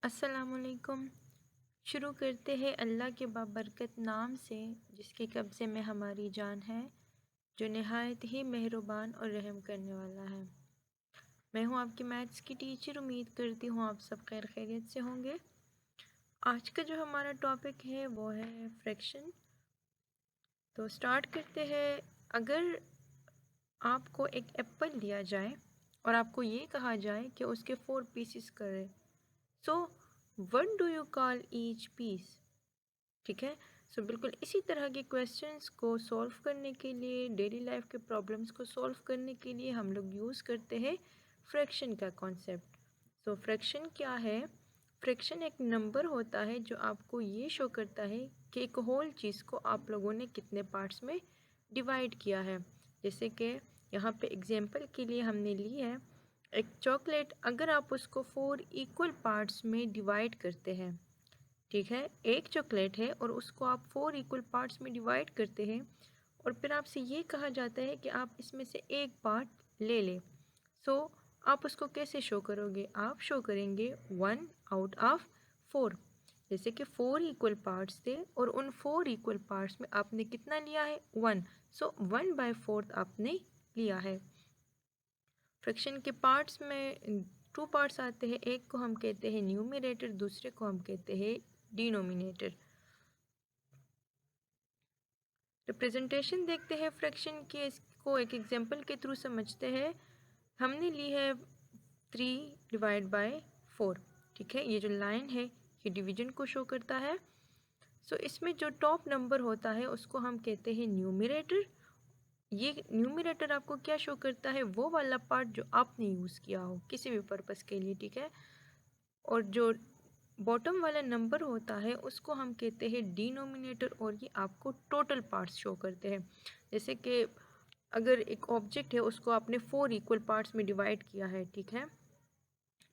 अस्सलामुअलैकुम। शुरू करते हैं अल्लाह के बाबरकत नाम से जिसके कब्ज़े में हमारी जान है, जो नहायत ही मेहरबान और रहम करने वाला है। मैं हूं आपकी मैथ्स की टीचर। उम्मीद करती हूं आप सब खैर खैरियत से होंगे। आज का जो हमारा टॉपिक है वो है फ्रैक्शन। तो स्टार्ट करते हैं। अगर आपको एक एप्पल दिया जाए और आपको ये कहा जाए कि उसके 4 पीसेस करें, so what do you call each piece? ठीक है। सो बिल्कुल इसी तरह के क्वेश्चंस को सॉल्व करने के लिए, डेली लाइफ के प्रॉब्लम्स को सॉल्व करने के लिए हम लोग यूज़ करते हैं फ्रैक्शन का कॉन्सेप्ट। सो फ्रैक्शन क्या है? फ्रैक्शन एक नंबर होता है जो आपको ये शो करता है कि एक होल चीज़ को आप लोगों ने कितने पार्ट्स में डिवाइड किया है। जैसे कि यहाँ पे एग्जांपल के लिए हमने ली है एक चॉकलेट। अगर आप उसको 4 इक्वल पार्ट्स में डिवाइड करते हैं, ठीक है, एक चॉकलेट है और उसको आप 4 इक्वल पार्ट्स में डिवाइड करते हैं और फिर आपसे ये कहा जाता है कि आप इसमें से एक पार्ट ले लें। सो आप उसको कैसे शो करोगे? आप शो करेंगे 1 आउट ऑफ 4। जैसे कि 4 इक्वल पार्ट्स थे और उन 4 इक्वल पार्ट्स में आपने कितना लिया है? 1। सो 1/4 आपने लिया है। फ्रैक्शन के पार्ट्स में 2 पार्ट्स आते हैं। एक को हम कहते हैं न्यूमरेटर, दूसरे को हम कहते हैं डिनोमिनेटर। रिप्रेजेंटेशन देखते हैं फ्रैक्शन के, इसको एक एग्जांपल के थ्रू समझते हैं। हमने ली है 3/4। ठीक है, ये जो लाइन है ये डिवीजन को शो करता है। सो इसमें जो टॉप नंबर होता है उसको हम कहते हैं न्यूमरेटर। ये न्यूमरेटर आपको क्या शो करता है? वो वाला पार्ट जो आपने यूज़ किया हो किसी भी पर्पस के लिए। ठीक है, और जो बॉटम वाला नंबर होता है उसको हम कहते हैं डिनोमिनेटर और ये आपको टोटल पार्ट्स शो करते हैं। जैसे कि अगर एक ऑब्जेक्ट है उसको आपने 4 इक्वल पार्ट्स में डिवाइड किया है, ठीक है,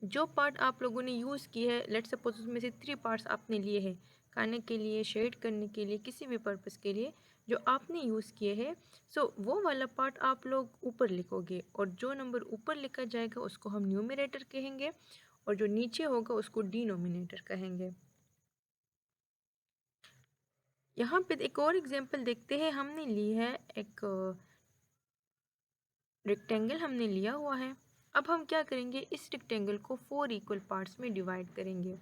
जो पार्ट आप लोगों ने यूज़ की है, लेट्स सपोज उसमें से 3 पार्ट्स आपने लिए हैं खाने के लिए, शेड करने के लिए, किसी भी पर्पस के लिए जो आपने यूज़ किए हैं, सो वो वाला पार्ट आप लोग ऊपर लिखोगे और जो नंबर ऊपर लिखा जाएगा उसको हम न्यूमरेटर कहेंगे और जो नीचे होगा उसको डिनोमिनेटर कहेंगे। यहाँ पे एक और एग्जांपल देखते हैं। हमने ली है एक रेक्टेंगल हमने लिया हुआ है। अब हम क्या करेंगे? इस रेक्टेंगल को 4 इक्वल पार्ट्स में डिवाइड करेंगे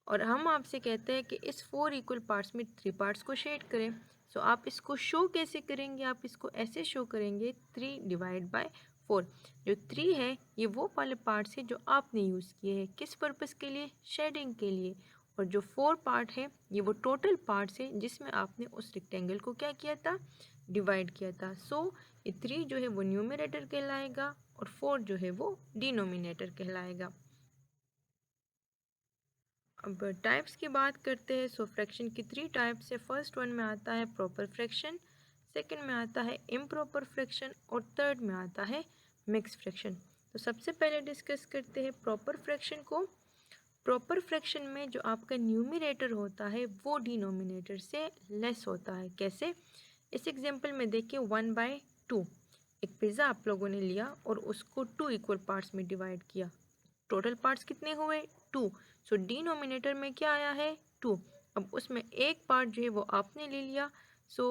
और हम आपसे कहते हैं कि इस 4 इक्वल पार्ट्स में 3 पार्ट्स को शेड करें। सो आप इसको शो कैसे करेंगे? आप इसको ऐसे शो करेंगे 3/4। जो 3 है ये वो वाले पार्ट्स है जो आपने यूज़ किए हैं। किस पर्पस के लिए? शेडिंग के लिए। और जो 4 पार्ट है ये वो टोटल पार्ट्स है जिसमें आपने उस रेक्टेंगल को क्या किया था? डिवाइड किया था। सो ये 3 जो है वो न्यूमरेटर कहलाएगा और 4 जो है वो डिनोमिनेटर कहलाएगा। अब टाइप्स की बात करते हैं। सो फ्रैक्शन की 3 टाइप्स है। फर्स्ट वन में आता है प्रॉपर फ्रैक्शन, सेकंड में आता है इम्प्रॉपर फ्रैक्शन और थर्ड में आता है मिक्स फ्रैक्शन। तो सबसे पहले डिस्कस करते हैं प्रॉपर फ्रैक्शन को। प्रॉपर फ्रैक्शन में जो आपका न्यूमरेटर होता है वो डिनोमिनेटर से लेस होता है। कैसे? इस एग्जांपल में देखिए 1/2। एक पिज़्ज़ा आप लोगों ने लिया और उसको 2 इक्वल पार्ट्स में डिवाइड किया। टोटल पार्ट्स कितने हुए? 2। सो डिनोमिनेटर में क्या आया है? 2। अब उसमें एक पार्ट जो है वो आपने ले लिया। सो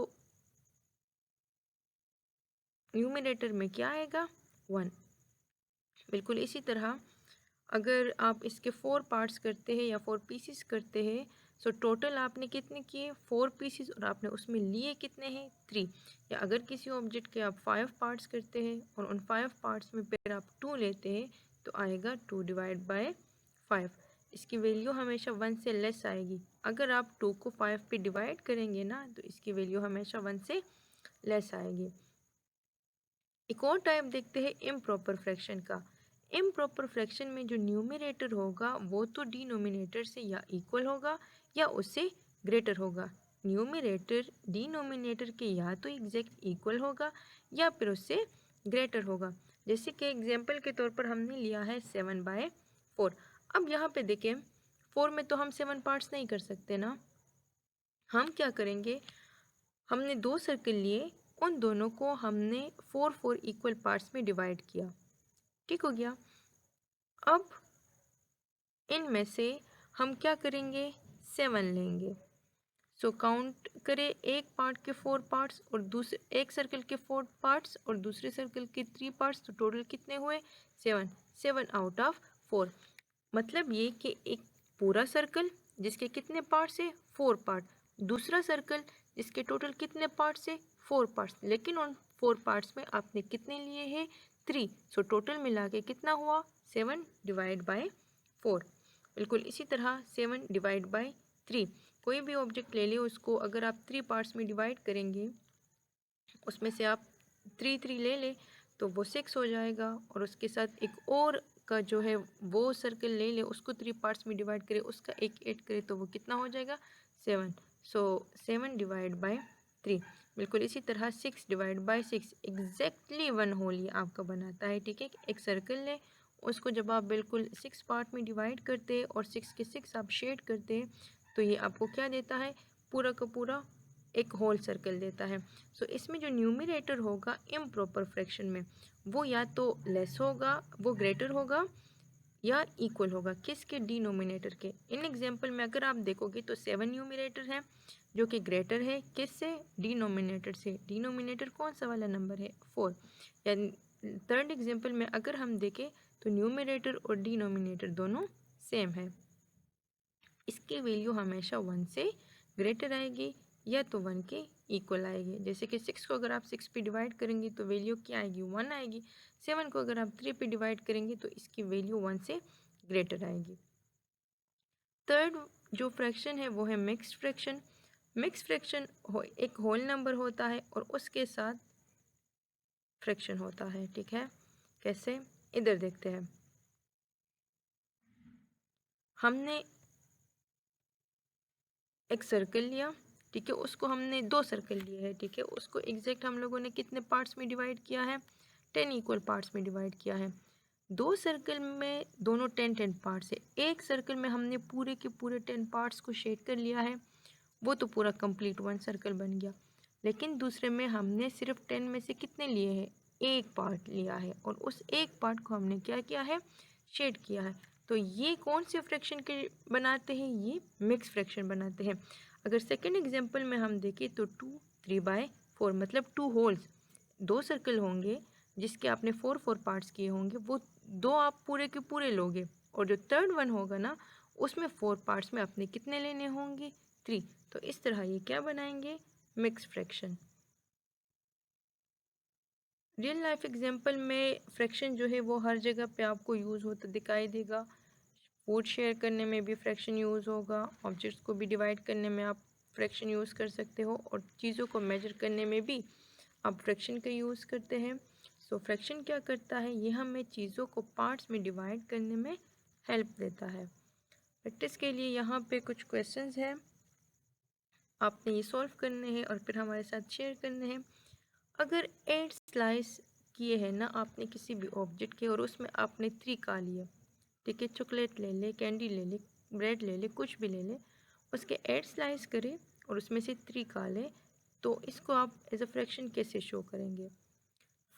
न्यूमरेटर में क्या आएगा? 1। बिल्कुल इसी तरह अगर आप इसके 4 पार्ट्स करते हैं या 4 पीसेस करते हैं, सो टोटल आपने कितने किए? 4 पीसेस और आपने उसमें लिए कितने हैं? 3। या अगर किसी ऑब्जेक्ट के आप 5 पार्ट्स करते हैं और उन 5 पार्ट्स में फिर आप 2 लेते हैं तो आएगा 2/5। इसकी वैल्यू हमेशा 1 से लेस आएगी। अगर आप 2 को 5 पे डिवाइड करेंगे ना तो इसकी वैल्यू हमेशा 1 से लेस आएगी। एक और टाइप देखते हैं इम्प्रॉपर फ्रैक्शन का। इम्प्रॉपर फ्रैक्शन में जो न्यूमरेटर होगा वो तो डिनोमिनेटर से या इक्वल होगा या उससे ग्रेटर होगा। न्यूमरेटर डिनोमिनेटर के या तो एग्जैक्ट इक्वल होगा या फिर उससे ग्रेटर होगा। जैसे कि एग्जांपल के तौर पर हमने लिया है 7/4। अब यहाँ पे देखें 4 में तो हम 7 पार्ट्स नहीं कर सकते ना। हम क्या करेंगे? हमने 2 सर्कल लिए, उन दोनों को हमने 4 इक्वल पार्ट्स में डिवाइड किया। ठीक हो गया। अब इनमें से हम क्या करेंगे, 7 लेंगे। सो काउंट करें, एक पार्ट के 4 पार्ट्स और दूसरे एक सर्कल के 4 पार्ट्स और दूसरे सर्कल के 3 पार्ट्स, तो टोटल कितने हुए, 7। 7 आउट ऑफ 4, मतलब ये कि एक पूरा सर्कल जिसके कितने पार्ट्स है, 4 पार्ट, दूसरा सर्कल जिसके टोटल कितने पार्ट्स है, 4 पार्ट्स, लेकिन उन 4 पार्ट्स में आपने कितने लिए हैं, 3। सो टोटल मिला के कितना हुआ, 7 डिवाइड बाय 4। बिल्कुल इसी तरह 7 डिवाइड बाय 3, कोई भी ऑब्जेक्ट ले ले, उसको अगर आप 3 पार्ट्स में डिवाइड करेंगे, उसमें से आप 3 ले ले तो वो 6 हो जाएगा, और उसके साथ एक और का जो है वो सर्कल ले ले, उसको 3 पार्ट्स में डिवाइड करे, उसका एक ऐड करे तो वो कितना हो जाएगा, 7। सो 7 डिवाइड बाय 3। बिल्कुल इसी तरह 6 डिवाइड बाय 6 एग्जैक्टली 1 होल ये आपका बनाता है। ठीक है, एक सर्कल ले, उसको जब आप बिल्कुल 6 पार्ट में डिवाइड करते हैं और 6 के 6 आप शेड करते हैं, तो ये आपको क्या देता है, पूरा का पूरा एक होल सर्कल देता है। सो इसमें जो न्यूमरेटर होगा इम्प्रॉपर फ्रैक्शन में, वो या तो लेस होगा, वो ग्रेटर होगा, या इक्वल होगा, किसके, डिनोमिनेटर के। इन एग्जांपल में अगर आप देखोगे तो 7 न्यूमरेटर है जो कि ग्रेटर है किससे, डिनोमिनेटर से। डिनोमिनेटर कौन सा वाला नंबर है, 4। या थर्ड एग्जांपल में अगर हम देखें तो न्यूमरेटर और डिनोमिनेटर दोनों सेम है, इसकी वैल्यू हमेशा 1 से ग्रेटर आएगी या तो 1 के इक्वल आएगी। जैसे कि 6 को अगर आप 6 पे डिवाइड करेंगे तो वैल्यू क्या आएगी, 1 आएगी। 7 को अगर आप 3 पे डिवाइड करेंगे तो इसकी वैल्यू 1 से ग्रेटर आएगी। थर्ड जो फ्रैक्शन है वो है मिक्स्ड फ्रैक्शन। मिक्स फ्रैक्शन एक होल नंबर होता है और उसके साथ फ्रैक्शन होता है। ठीक है, कैसे, इधर देखते हैं। हमने एक सर्कल लिया, ठीक है, उसको हमने 2 सर्कल लिए हैं, ठीक है, उसको एग्जैक्ट हम लोगों ने कितने पार्ट्स में डिवाइड किया है, 10 इक्वल पार्ट्स में डिवाइड किया है। 2 सर्कल में दोनों 10 पार्ट्स है, एक सर्कल में हमने पूरे के पूरे 10 पार्ट्स को शेड कर लिया है, वो तो पूरा कंप्लीट 1 सर्कल बन गया। लेकिन दूसरे में हमने सिर्फ 10 में से कितने लिए हैं, एक पार्ट लिया है, और उस एक पार्ट को हमने क्या किया है, शेड किया है। तो ये कौन से फ्रैक्शन के बनाते हैं, ये मिक्स फ्रैक्शन बनाते हैं। अगर सेकेंड एग्जांपल में हम देखें तो 2 3/4, मतलब 2 होल्स, 2 सर्कल होंगे जिसके आपने 4 पार्ट्स किए होंगे, वो 2 आप पूरे के पूरे लोगे, और जो थर्ड वन होगा ना, उसमें 4 पार्ट्स में आपने कितने लेने होंगे, 3। तो इस तरह ये क्या बनाएंगे, mix fraction. Real life example में फ्रैक्शन जो है वो हर जगह पे आपको यूज़ होता दिखाई देगा। फूड शेयर करने में भी फ्रैक्शन यूज़ होगा, ऑब्जेक्ट्स को भी डिवाइड करने में आप फ्रैक्शन यूज़ कर सकते हो, और चीज़ों को मेजर करने में भी आप फ्रैक्शन का यूज़ करते हैं। सो फ्रैक्शन क्या करता है, ये हमें चीज़ों को पार्ट्स में डिवाइड करने में हेल्प देता है। प्रैक्टिस के लिए यहाँ पे कुछ क्वेश्चंस हैं, आपने ये सॉल्व करने हैं और फिर हमारे साथ शेयर करने हैं। अगर 8 स्लाइस किए हैं ना आपने किसी भी ऑब्जेक्ट के, और उसमें आपने 3 खा लिए, ठीक है, चॉकलेट ले ले, कैंडी ले ले, ब्रेड ले ले, कुछ भी ले ले, उसके 8 स्लाइस करें और उसमें से 3 खा ले, तो इसको आप एज अ फ्रैक्शन कैसे शो करेंगे।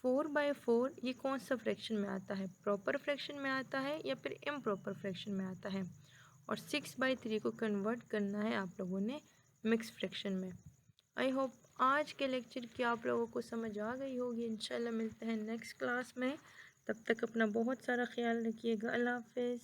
4/4 ये कौन सा फ्रैक्शन में आता है, प्रॉपर फ्रैक्शन में आता है या फिर इम्प्रॉपर फ्रैक्शन में आता है। और 6/3 को कन्वर्ट करना है आप लोगों ने मिक्स फ्रैक्शन में। आई होप आज के लेक्चर की आप लोगों को समझ आ गई होगी। इंशाल्लाह मिलते हैं नेक्स्ट क्लास में, तब तक अपना बहुत सारा ख्याल रखिएगा। अल्लाह हाफिज़।